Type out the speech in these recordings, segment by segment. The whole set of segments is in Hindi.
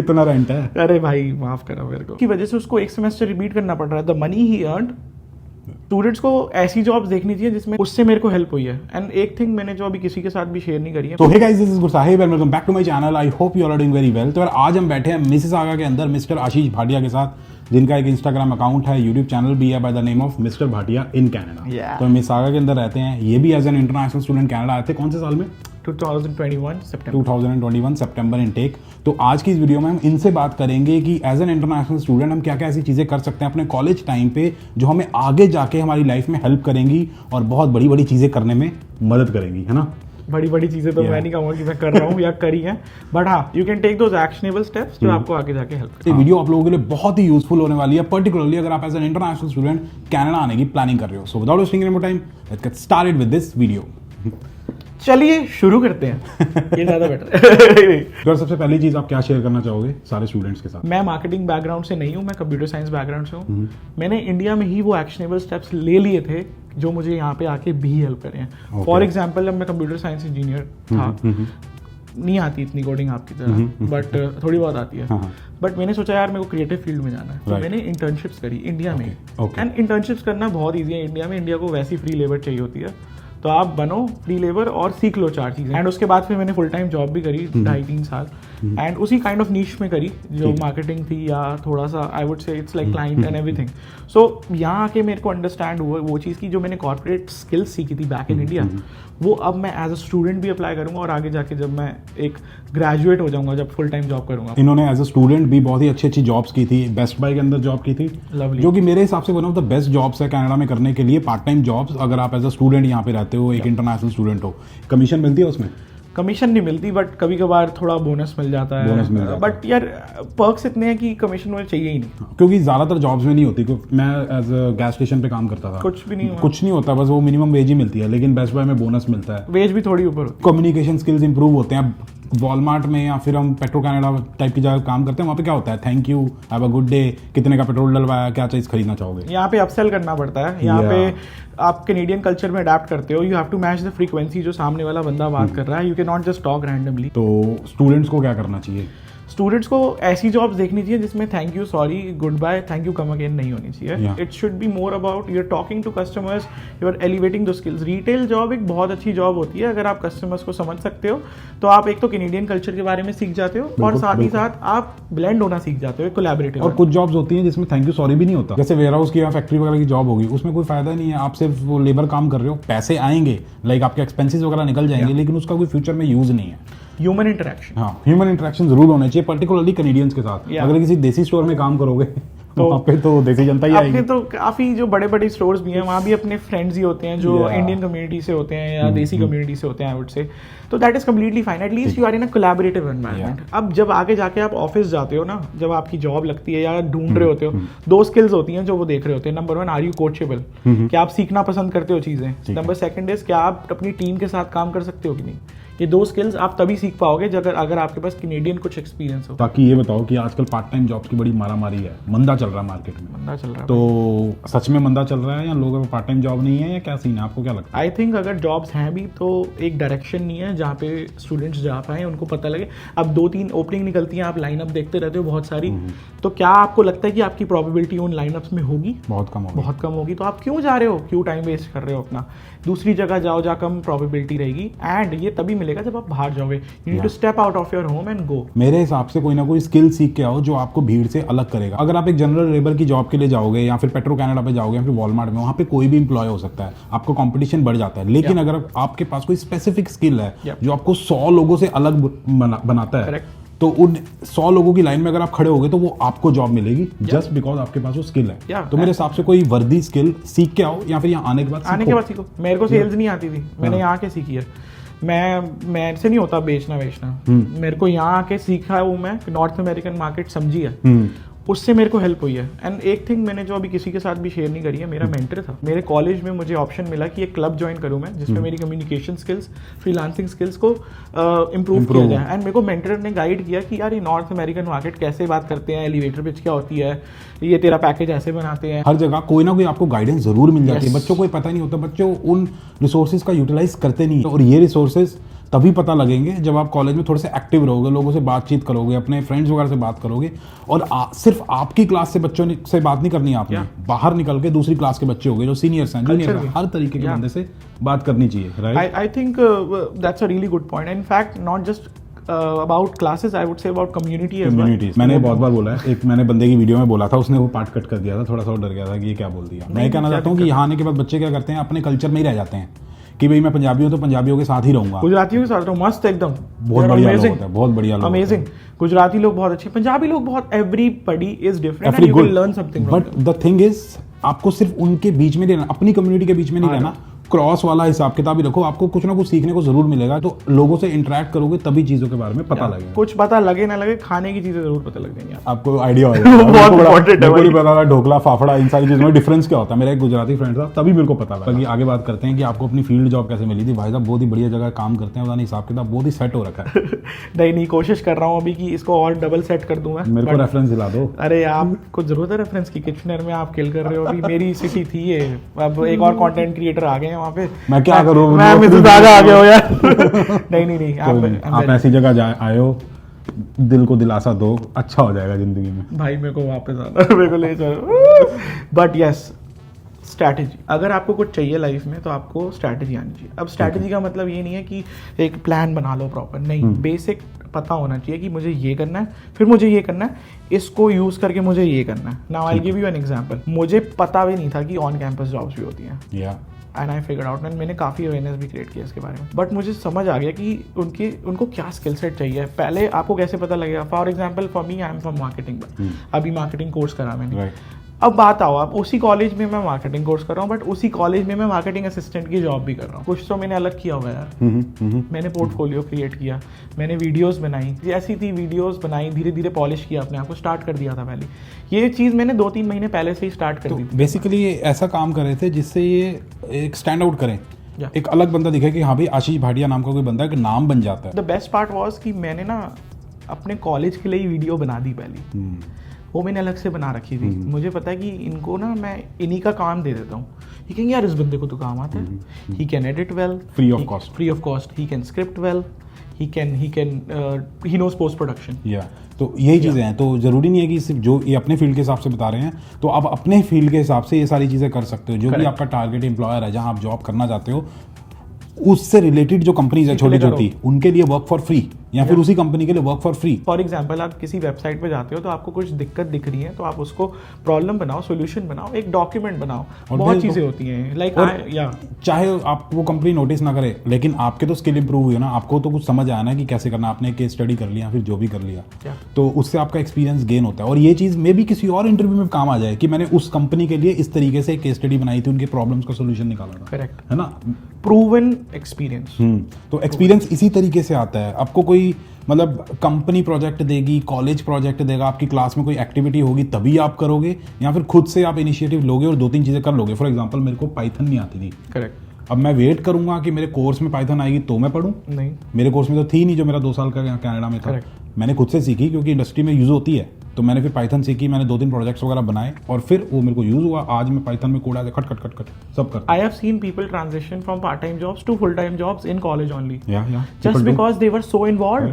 कितना रेंट है? अरे भाई माफ करो मेरे को, की वजह से उसको एक सेमेस्टर रिपीट करना पड़ रहा है। The money he earned, students को ऐसी जॉब्स देखनी चाहिए जिसमें उससे मेरे को हेल्प हुई है। एंड एक थिंग मैंने जो अभी किसी के साथ भी शेयर नहीं करी है। तो hey guys, this is good Sahib and welcome back to my channel. I hope you are doing very well. तो यार आज हम बैठे हैं मिसिसागा के अंदर मिस्टर आशीष भाटिया के साथ, जिनका एक इंस्टाग्राम अकाउंट है, यूट्यूब चैनल भी है by the name of mister Bhatia in Canada. तो मिसिसागा के अंदर रहते हैं। ये भी as an international student Canada आए थे। कौन से साल में? 2021 सितंबर इनटेक। तो आज की इस वीडियो में हम इनसे बात करेंगे कि एज एन इंटरनेशनल स्टूडेंट हम क्या क्या ऐसी चीज़ें कर सकते हैं अपने कॉलेज टाइम पे जो हमें आगे जाके हमारी लाइफ में हेल्प करेंगी और बहुत बड़ी बड़ी चीज़ें करने में मदद करेंगी, है ना? बड़ी बड़ी चीजें तो मैं नहीं कहूँगा कि मैं कर रहा हूँ या करी हैं, बट हाँ, you can take those actionable steps जो आपको आगे जाके हेल्प ये वीडियो आप लोगों के लिए बहुत ही यूजफुल होने वाली है, पर्टिकुलरली अगर आप as an international student Canada आने की प्लानिंग कर रहे हो। So without wasting any more time, let's get started with this video. चलिए शुरू करते हैं। ये ज्यादा बेटर है। तो सबसे पहली चीज आप क्या शेयर करना चाहोगे सारे स्टूडेंट्स के साथ? मैं मार्केटिंग बैकग्राउंड से नहीं हूँ, मैं कंप्यूटर साइंस बैकग्राउंड से हूँ। मैंने इंडिया में ही वो एक्शनेबल स्टेप्स ले लिए थे जो मुझे यहाँ पे आके भी हेल्प करे हैं। फॉर एग्जाम्पल, जब मैं कंप्यूटर साइंस इंजीनियर था, नहीं आती इतनी कोडिंग आपकी तरह, बट थोड़ी बहुत आती है। बट मैंने सोचा यार मेरे को क्रिएटिव फील्ड में जाना है, तो मैंने इंटर्नशिप्स करी इंडिया में। एंड इंटर्नशिप्स करना बहुत ईजी है इंडिया में। इंडिया को वैसी फ्री लेबर चाहिए होती है, तो आप बनो फ्री लेबर और सीख लो 4 चीजें। एंड उसके बाद फिर मैंने फुल टाइम जॉब भी करी 2.5-3 साल, एंड उसी काइंड ऑफ नीश में करी जो मार्केटिंग थी, या थोड़ा सा I would say it's like client and everything. So यहाँ आके मेरे को अंडरस्टैंड हुआ वो चीज़ की जो मैंने कॉर्पोरेट स्किल्स सीखी थी बैक इन इंडिया, वो अब मैं एज अ स्टूडेंट भी अप्लाई करूंगा और आगे जाके जब मैं एक ग्रेजुएट हो जाऊंगा, जब फुल टाइम जॉब करूंगा। इन्होंने एज अ स्टूडेंट भी बहुत ही अच्छी अच्छी जॉब्स की थी। बेस्ट बाय के अंदर जॉब की थी, जो कि मेरे हिसाब से one of the best jobs है कनाडा में करने के लिए, पार्ट टाइम जॉब्स। अगर आप एज अ स्टूडेंट यहाँ पे रहते हो, एक इंटरनेशनल स्टूडेंट हो, कमीशन मिलती है उसमें? कमीशन नहीं मिलती, बट कभी कभार थोड़ा बोनस मिल जाता है। बट यार पर्क्स इतने हैं कि कमीशन मुझे चाहिए ही नहीं, क्योंकि ज्यादातर जॉब्स में नहीं होती। मैं एज अ गैस स्टेशन पे काम करता था, कुछ भी नहीं होता, बस वो मिनिमम वेज ही मिलती है। लेकिन बेस्ट बाय में बोनस मिलता है, वेज भी थोड़ी ऊपर। कम्युनिकेशन स्किल्स इंप्रूव होते हैं। वॉलमार्ट में या फिर हम पेट्रो कनाडा टाइप की जगह काम करते हैं, वहाँ पे क्या होता है? Thank you, have a good day, कितने का पेट्रोल डलवाया, क्या चीज खरीदना चाहोगे। यहाँ पे अपसेल करना पड़ता है। यहाँ पे आप कैनेडियन कल्चर में अडेप्ट करते हो। You have to match the frequency जो सामने वाला बंदा बात कर रहा है। You can not just talk randomly. तो स्टूडेंट्स को क्या करना चाहिए? स्टूडेंट्स को ऐसी जॉब्स देखनी चाहिए जिसमें thank you, sorry, goodbye, thank you, come again नहीं होनी चाहिए। It should be more about you are talking to customers, you are elevating the skills. Retail job एक बहुत अच्छी जॉब होती है अगर आप कस्टमर्स को समझ सकते हो, तो आप एक तो कैनेडियन कल्चर के बारे में सीख जाते हो और साथ ही साथ आप ब्लेंड होना सीख जाते हो, कोलैबोरेटिव। और कुछ जॉब्स होती हैं जिसमें थैंक यू सॉरी भी नहीं होता, जैसे वेयर हाउस की या फैक्ट्री वगैरह की जॉब होगी, उसमें कोई फायदा नहीं है। आप सिर्फ वो लेबर काम कर रहे हो, पैसे आएंगे, लाइक आपके एक्सपेंसेस वगैरह निकल जाएंगे, लेकिन उसका कोई फ्यूचर में यूज नहीं है। ह्यूमन इंटरेक्शन, हाँ, ह्यूमन इंटरेक्शन जरूर होना चाहिए, पर्टिकुलरली कैनेडियंस के साथ। अगर किसी देसी स्टोर में काम करोगे तो वहाँ पे तो देसी जनता ही आएगी। तो काफी जो बड़े बड़े स्टोर्स भी हैं, वहाँ भी अपने फ्रेंड्स ही होते हैं जो इंडियन कम्युनिटी से होते हैं या देसी कम्युनिटी से होते हैं, आई वुड से। तो that is completely fine, at least you are in a collaborative environment. अब जब आगे जाके आप ऑफिस जाते हो ना, जब आपकी जॉब लगती है या ढूंढ रहे होते हो, 2 स्किल्स होती हैं जो वो देख रहे होते हैं। नंबर 1, आर यू कोचेबल, क्या आप सीखना पसंद करते हो चीजें। नंबर 2 इज क्या आप अपनी टीम के साथ काम कर सकते हो कि नहीं। ये 2 स्किल्स आप तभी सीख पाओगे अगर आपके पास कैनेडियन कुछ एक्सपीरियंस हो। ताकि ये बताओ कि आजकल पार्ट टाइम जॉब्स की बड़ी मारामारी है, मंदा चल रहा है मार्केट में। मंदा चल रहा है तो सच में मंदा चल रहा है या लोगों को पार्ट टाइम जॉब नहीं है, या क्या सीन है? आपको क्या लगता है? आई थिंक अगर जॉब्स हैं भी तो एक डायरेक्शन नहीं है जहाँ पे स्टूडेंट्स जा पाए, उनको पता लगे। अब 2-3 ओपनिंग निकलती हैं, आप लाइनअप देखते रहते हो बहुत सारी, तो क्या आपको लगता है कि आपकी प्रोबेबिलिटी उन लाइनअप्स में होगी? बहुत कम होगी। तो आप क्यों जा रहे हो, क्यों टाइम वेस्ट कर रहे हो अपना? दूसरी जगह जाओ जहाँ कम प्रोबेबिलिटी रहेगी, एंड ये तभी मिलेगा जब आप बाहर जाओगे। You need to step out of your home and go. मेरे हिसाब से कोई ना कोई स्किल सीख के आओ जो आपको भीड़ से अलग करेगा। अगर आप एक जनरल लेबर की जॉब के लिए जाओगे या फिर पेट्रो कनाडा पे जाओगे या फिर वॉलमार्ट में, वहाँ पे कोई भी इंप्लॉय हो सकता है, आपको कंपटीशन बढ़ जाता है। लेकिन अगर आपके पास कोई स्पेसिफिक स्किल है जो आपको 100 लोगों से अलग बनाता है, तो उन 100 लोगों की लाइन में अगर आप खड़े होगे तो वो आपको जॉब मिलेगी, जस्ट बिकॉज आपके पास वो स्किल है। तो मेरे हिसाब से कोई वर्दी स्किल सीख के आओ, या फिर यहाँ आने के बाद सीखो। मेरे को सेल्स नहीं आती थी, मैंने यहाँ आके सीखी है। मैं से नहीं होता बेचना, मेरे को यहाँ आके सीखा हूँ। मैं नॉर्थ अमेरिकन मार्केट समझी है, उससे मेरे को हेल्प हुई है। एंड एक थिंग मैंने जो अभी किसी के साथ भी शेयर नहीं करी है, मेरा मेंटर था। मेरे कॉलेज में मुझे ऑप्शन मिला कि एक क्लब ज्वाइन करूं मैं, जिसमें मेरी कम्युनिकेशन स्किल्स, फ्रीलांसिंग स्किल्स को इम्प्रूव किया जाए। एंड मेरे को मेंटर ने गाइड किया कि यार ये नॉर्थ अमेरिकन मार्केट कैसे बात करते हैं, एलिवेटर पिच क्या होती है, ये तेरा पैकेज ऐसे बनाते हैं। हर जगह कोई ना कोई आपको गाइडेंस जरूर मिल जाती है। बच्चों को पता नहीं होता, बच्चों उन रिसोर्सेज का यूटिलाइज करते नहीं, और ये रिसोर्सेज तभी पता लगेंगे जब आप कॉलेज में थोड़े से एक्टिव रहोगे, लोगों से बातचीत करोगे, अपने फ्रेंड्स वगैरह से बात करोगे। और सिर्फ आपकी क्लास से बच्चों से बात नहीं करनी है आपने, बाहर निकल के दूसरी क्लास के बच्चे हो गए जो सीनियर्स हैं, जूनियर हैं, हर तरीके के बंदे से बात करनी चाहिए, right? I think that's a really good point. In fact, not just about classes, I would say about community as well. Communities मैंने बहुत बार बोला है, एक मैंने बंदे की वीडियो में बोला था, उसने वो पार्ट कट कर दिया था, थोड़ा सा डर गया था कि ये क्या बोल दिया। मैं कहना चाहता हूँ कि यहाँ आने के बाद बच्चे क्या करते हैं, अपने कल्चर में ही रह जाते हैं कि भाई मैं पंजाबी हूँ तो पंजाबियों के साथ ही रहूंगा। गुजरातियों के साथ तो मस्त एकदम, बहुत बढ़िया लोग होते हैं, बहुत बढ़िया लोग अमेजिंग। गुजराती लोग बहुत अच्छे, पंजाबी लोग बहुत, everybody is different Every and you will good. Learn something. But the thing is, आपको सिर्फ उनके बीच में नहीं रहना, अपनी कम्युनिटी के बीच में नहीं रहना, क्रॉस वाला हिसाब किताब ही रखो। आपको कुछ ना कुछ सीखने को जरूर मिलेगा, तो लोगों से इंटरेक्ट करोगे तभी चीजों के बारे में पता लगेगा। कुछ पता लगे ना लगे, खाने की चीजें जरूर पता लग जाएंगी आपको आइडिया हो बहुत important है मेरे को नहीं भाई। पता था ढोकला, फाफड़ा, इन सारी चीजों में डिफरेंस क्या होता है। मेरा एक गुजराती फ्रेंड था, तभी मेरे को पता लगा। बाकी आगे बात करते हैं कि आपको अपनी फील्ड जॉब कैसे मिली थी। भाई साहब बहुत ही बढ़िया जगह काम करते हैं, पता नहीं हिसाब किताब बहुत ही सेट हो रखा है। नहीं, कोशिश कर रहा हूँ अभी कि इसको और डबल सेट कर दूं मैं। मेरे को रेफरेंस दिला दो। अरे आपको जरूरत है रेफरेंस की? किचनर में आप किल कर रहे हो अभी। मेरी सिटी थी ये, अब एक और कंटेंट क्रिएटर आ गए हैं वहाँ पे। मैं क्या करूँ, मैं मिसेस आगा आ गया हो यार। नहीं आप ऐसी जगह आए हो, दिल को दिलासा दो, अच्छा हो जाएगा जिंदगी में। भाई मेरे को वापस आना, मेरे को ले चलो। बट यस, स्ट्रैटेजी, अगर आपको कुछ चाहिए लाइफ में तो आपको स्ट्रैटेजी आनी चाहिए। अब स्ट्रैटेजी का मतलब ये नहीं है कि एक प्लान बना लो प्रॉपर, नहीं, बेसिक पता होना चाहिए कि मुझे ये करना है, फिर मुझे ये करना है, इसको यूज करके मुझे ये करना है। Now I give you an example. मुझे पता भी नहीं था कि ऑन कैंपस जॉब्स भी होती हैं, and I figure out, and मैंने काफ़ी अवेयरनेस भी क्रिएट किया इसके बारे में। बट मुझे समझ आ गया कि उनको क्या स्किल सेट चाहिए। पहले आपको कैसे पता लगेगा? For example for me, I am from marketing, अभी मार्केटिंग कोर्स करा मैंने। अब बात आओ, आप उसी कॉलेज में मैं मार्केटिंग कोर्स कर रहा हूँ, बट उसी कॉलेज में मैं मार्केटिंग असिस्टेंट की जॉब भी कर रहा हूँ। कुछ तो मैंने अलग किया हुआ यार। मैंने पोर्टफोलियो क्रिएट किया, मैंने वीडियोस बनाई, जैसी थी वीडियोस बनाई, धीरे धीरे पॉलिश किया अपने आप को, स्टार्ट कर दिया था पहले। ये चीज़ मैंने 2-3 महीने पहले से ही स्टार्ट कर दी थी। बेसिकली ये ऐसा काम कर रहे थे जिससे ये एक स्टैंड आउट करें, एक अलग बंदा दिखे कि हाँ भाई आशीष भाटिया नाम का कोई बंदा है, कि नाम बन जाता है। द बेस्ट पार्ट वॉज कि मैंने ना अपने कॉलेज के लिए ही वीडियो बना दी पहली। वो मैंने अलग से बना रखी थी। मुझे पता है कि इनको ना मैं इन्हीं का काम दे देता हूँ। ये कहेंगे यार इस बंदे को तो काम आता है, he can edit well, free of cost, he can script well, he knows post production. तो यही चीज़ें हैं। तो ज़रूरी नहीं है कि सिर्फ जो ये अपने फील्ड के हिसाब से बता रहे हैं, तो आप अपने फील्ड के हिसाब से ये सारी चीज़ें कर सकते हो। जो भी आपका टारगेट एम्प्लॉयर है, जहाँ आप जॉब करना चाहते हो, उससे रिलेटेड जो कंपनीज है छोटी छोटी, उनके लिए वर्क फॉर फ्री, या फिर उसी कंपनी के लिए work for free. For example आप किसी वेबसाइट पे जाते हो तो आपको कुछ दिक्कत दिख रही है, तो आप उसको प्रॉब्लम बनाओ, सोल्यूशन बनाओ, एक डॉक्यूमेंट बनाओ। बहुत चीजें होती हैं लाइक चाहे आप वो कंपनी नोटिस ना करे, लेकिन आपके तो स्किल इंप्रूव हुई ना, आपको तो कुछ समझ आया ना कि कैसे करना, आपने केस स्टडी कर लिया, फिर जो भी कर लिया, तो उससे आपका एक्सपीरियंस गेन होता है। और ये चीज़ मे भी किसी और इंटरव्यू में काम आ जाए कि मैंने उस कंपनी के लिए इस तरीके से केस स्टडी बनाई थी, उनके प्रॉब्लम्स का सोल्यूशन निकाला था। करेक्ट है ना, प्रूवन एक्सपीरियंस। तो एक्सपीरियंस इसी तरीके से आता है। आपको कोई मतलब कंपनी प्रोजेक्ट देगी, कॉलेज प्रोजेक्ट देगा, आपकी क्लास में कोई एक्टिविटी होगी तभी आप करोगे, या फिर खुद से आप इनिशिएटिव लोगे और 2-3 चीज़ें कर लोगे। फॉर एग्जांपल मेरे को पाइथन नहीं आती थी, करेक्ट। अब मैं वेट करूंगा कि मेरे कोर्स में पाइथन आएगी तो मैं पढूं? नहीं, मेरे कोर्स में तो थी नहीं, जो मेरा 2 साल का कनाडा में था। मैंने खुद से सीखी क्योंकि इंडस्ट्री में यूज होती है, तो मैंने फिर पाइथन सीखी, मैंने 2-3 प्रोजेक्ट्स वगैरह बनाए और फिर वो मेरे को यूज हुआ। आज मैं पाइथन में कोड ऐसे खट खट खट खट सब करता हूं। I have seen people transition from part time jobs to full time jobs in college only, या just because they were so involved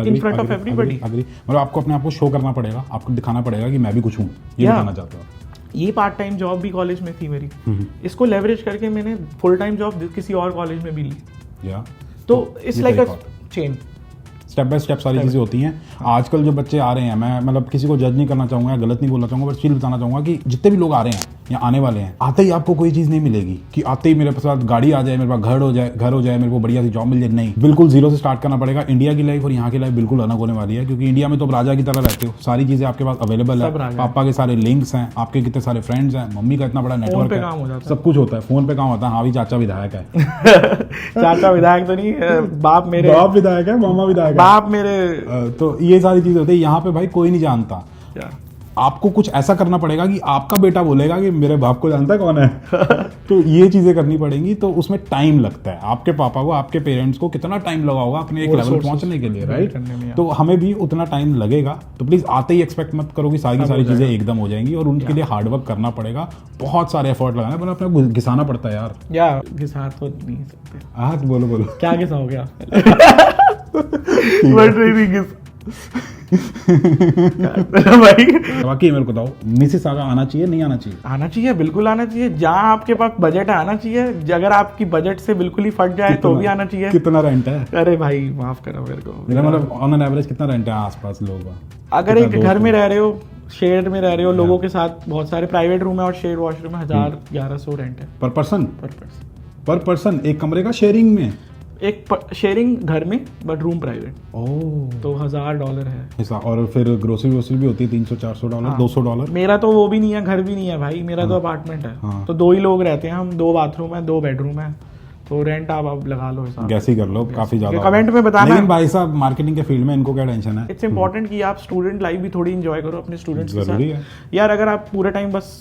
in front of everybody. मतलब आपको अपने आप को शो करना पड़ेगा, आपको दिखाना पड़ेगा कि मैं भी कुछ हूँ, ये बताना चाहता हूँ। ये पार्ट टाइम जॉब भी कॉलेज में थी मेरी, इसको लेवरेज करके मैंने फुल टाइम जॉब किसी और कॉलेज में भी ली। तो it's like a chain, step by step सारी चीज़ें होती हैं। आजकल जो बच्चे आ रहे हैं, मैं मतलब किसी को जज नहीं करना चाहूँगा या गलत नहीं बोलना चाहूँगा, बट स्टिल बताना चाहूँगा कि जितने भी लोग आ रहे हैं या आने वाले हैं, आते ही आपको कोई चीज़ नहीं मिलेगी कि आते ही मेरे पास गाड़ी आ जाए, मेरे पास घर हो जाए, मेरे को बढ़िया सी जॉब मिल जाए। नहीं, बिल्कुल जीरो से स्टार्ट करना पड़ेगा। इंडिया की लाइफ और यहाँ की लाइफ बिल्कुल अलग होने वाली है, क्योंकि इंडिया में तो राजा की तरह रहते हो, सारी चीज़ें आपके पास अवेलेबल है, पापा के सारे लिंक्स हैं, आपके कितने सारे फ्रेंड्स हैं, मम्मी का इतना बड़ा नेटवर्क है, सब कुछ होता है, फोन पे काम होता है। हाँ भी चाचा विधायक है। चाचा विधायक तो नहीं, बाप विधायक है, मामा विधायक है, बाप मेरे। तो ये सारी चीजें होती है। यहाँ पे भाई कोई नहीं जानता। आपको कुछ ऐसा करना पड़ेगा कि आपका बेटा बोलेगा कि मेरे बाप को जानता है कौन है। तो ये चीजें करनी पड़ेंगी, तो उसमें टाइम लगता है। आपके पापा को, आपके पेरेंट्स को कितना टाइम लगा होगा अपने एक लेवल पहुंचने के लिए, राइट? तो हमें भी उतना टाइम लगेगा। तो प्लीज आते ही एक्सपेक्ट मत करो कि सारी चीजें एकदम हो जाएंगी, और उनके लिए हार्डवर्क करना पड़ेगा, बहुत सारे एफर्ट लगाना, वरना अपने घिसाना पड़ता है यार। या घिसा तो नहीं सकते। हाँ तो बोलो बोलो। क्या घिसाओगे आप? बट नहीं घिस भाई। बाकी मेरे को बताओ, मिसिसागा आना चाहिए नहीं आना चाहिए? आना चाहिए, बिल्कुल आना चाहिए। जहाँ आपके पास बजट है आना चाहिए। अगर आपकी बजट से बिल्कुल ही फट जाए तो भी आना चाहिए। कितना रेंट है? अरे भाई माफ करो मेरे को। मेरा मतलब ऑन एन एवरेज कितना रेंट है आसपास लोगों का? अगर एक घर में रह रहे हो, शेयर में रह रहे हो, लोगों के साथ बहुत सारे प्राइवेट रूम है और शेयर वॉशरूम है, 1000-1100 रेंट है पर पर्सन। पर पर्सन एक कमरे का शेयरिंग में? एक शेयरिंग घर में, बट रूम प्राइवेट। ओह, तो $1000 है ऐसा। और फिर ग्रोसरी वोसरी भी होती है, $300-400, $200? मेरा तो वो भी नहीं है, घर भी नहीं है भाई, मेरा तो अपार्टमेंट है। हाँ। तो 2 ही लोग रहते हैं हम, 2 बाथरूम है, 2 बेडरूम है, तो रेंट आप अब लगा लो हिसाब। गैस ही कर लो, काफी ज्यादा। कमेंट में बताना। लेकिन भाई साहब मार्केटिंग के फील्ड में इनको क्या टेंशन है? इट्स इंपॉर्टेंट कि आप स्टूडेंट लाइफ भी थोड़ी एंजॉय करो अपने स्टूडेंट्स के जरूरी साथ। है यार अगर आप पूरे टाइम बस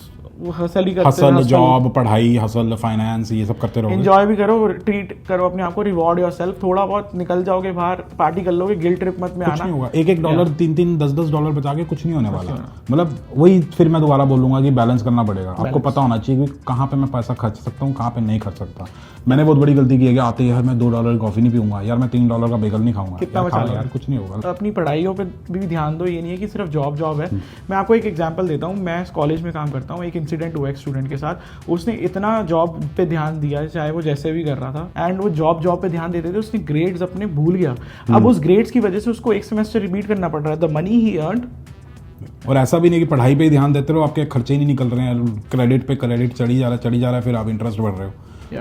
हसल ही करते हसल, जॉब, पढ़ाई, हसल, फाइनेंस, ये सब करते रहोगे। एंजॉय भी करो, ट्रीट करो अपने आप को, रिवॉर्ड योरसेल्फ। थोड़ा बहुत निकल जाओगे बाहर, पार्टी कर लोगे, गिल्ट ट्रिप मत में कुछ आना। नहीं होगा। एक $1, $3, $10 बचा के कुछ नहीं होने वाला। मतलब वही फिर मैं दोबारा बोलूंगा कि बैलेंस करना पड़ेगा। आपको पता होना चाहिए कि कहाँ पे मैं पैसा खर्च सकता हूँ, कहाँ पे नहीं खर्च सकता। मैंने बहुत बड़ी गलती की है कि आते यार मैं $2 की कॉफी नहीं पीऊंगा, यार मैं $3 का बेगल नहीं खाऊंगा। कितना यार खा बचा ले लो। यार, कुछ नहीं होगा। अपनी पढ़ाइयों पे भी ध्यान दो। ये नहीं है कि सिर्फ जॉब है। मैं आपको एक एग्जांपल देता हूँ। मैं कॉलेज में काम करता हूँ, एक इंसिडेंट हुआ एक स्टूडेंट के साथ। उसने इतना जॉब पे ध्यान दिया, चाहे वो जैसे भी कर रहा था, एंड वो जॉब पे ध्यान देते थे, उसने ग्रेड्स अपने भूल गया। अब उस ग्रेड्स की वजह से उसको एक सेमेस्टर रिपीट करना पड़ रहा है। The money he earned. और ऐसा भी नहीं कि पढ़ाई पे ही ध्यान देते रहो, आपके खर्चे ही नहीं निकल रहे हैं, क्रेडिट पे क्रेडिट चढ़ी जा रहा है, फिर आप इंटरेस्ट बढ़ रहे हो।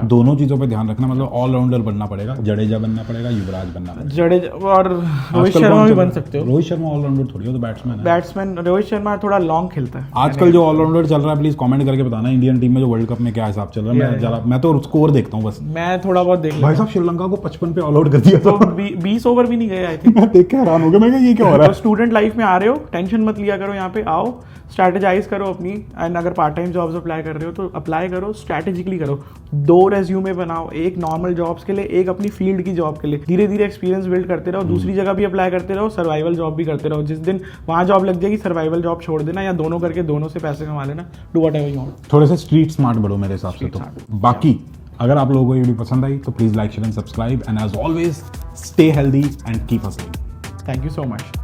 दोनों चीजों पे ध्यान रखना। मतलब ऑलराउंडर बनना पड़ेगा, जडेजा बनना पड़ेगा, युवराज बनना पड़ेगा। जडेजा और रोहित शर्मा भी बन सकते हो। रोहित शर्मा ऑलराउंडर थोड़ी हो, तो बैट्समैन है। बैट्समैन रोहित शर्मा थोड़ा लॉन्ग खेलता है। आजकल जो ऑलराउंडर चल रहा है, प्लीज कमेंट करके बताना इंडियन टीम में जो वर्ल्ड कप में क्या हिसाब चल रहा है। मैं तो स्कोर देखता हूँ बस। मैं थोड़ा बहुत देख भाई साहब श्रीलंका को 55 पे ऑल आउट कर दिया तो 20 ओवर भी नहीं गए आई थिंक। मैं देख के हैरान हो गया, मैं ये क्या हो रहा है। स्टूडेंट लाइफ में आ रहे हो, टेंशन मत लिया करो, यहाँ पे आओ, स्ट्रैटेजाइज करो अपनी। एंड अगर पार्ट टाइम जॉब्स अप्लाई कर रहे हो तो अप्लाई करो, स्ट्रैटेजिकली करो। 2 रेज्यूमे बनाओ, एक नॉर्मल जॉब्स के लिए, एक अपनी फील्ड की जॉब के लिए। धीरे धीरे एक्सपीरियंस बिल्ड करते रहो, दूसरी जगह भी अप्लाई करते रहो, सर्वाइवल जॉब भी करते रहो। जिस दिन वहाँ जॉब लग जाएगी, सर्वाइवल जॉब छोड़ देना, या दोनों करके दोनों से पैसे कमा लेना। Do whatever you want. थोड़े से स्ट्रीट स्मार्ट बढ़ो मेरे हिसाब से। तो बाकी अगर आप लोगों को ये वीडियो पसंद आई तो please like, share and subscribe, and as always stay healthy and keep hustling. Thank you so much.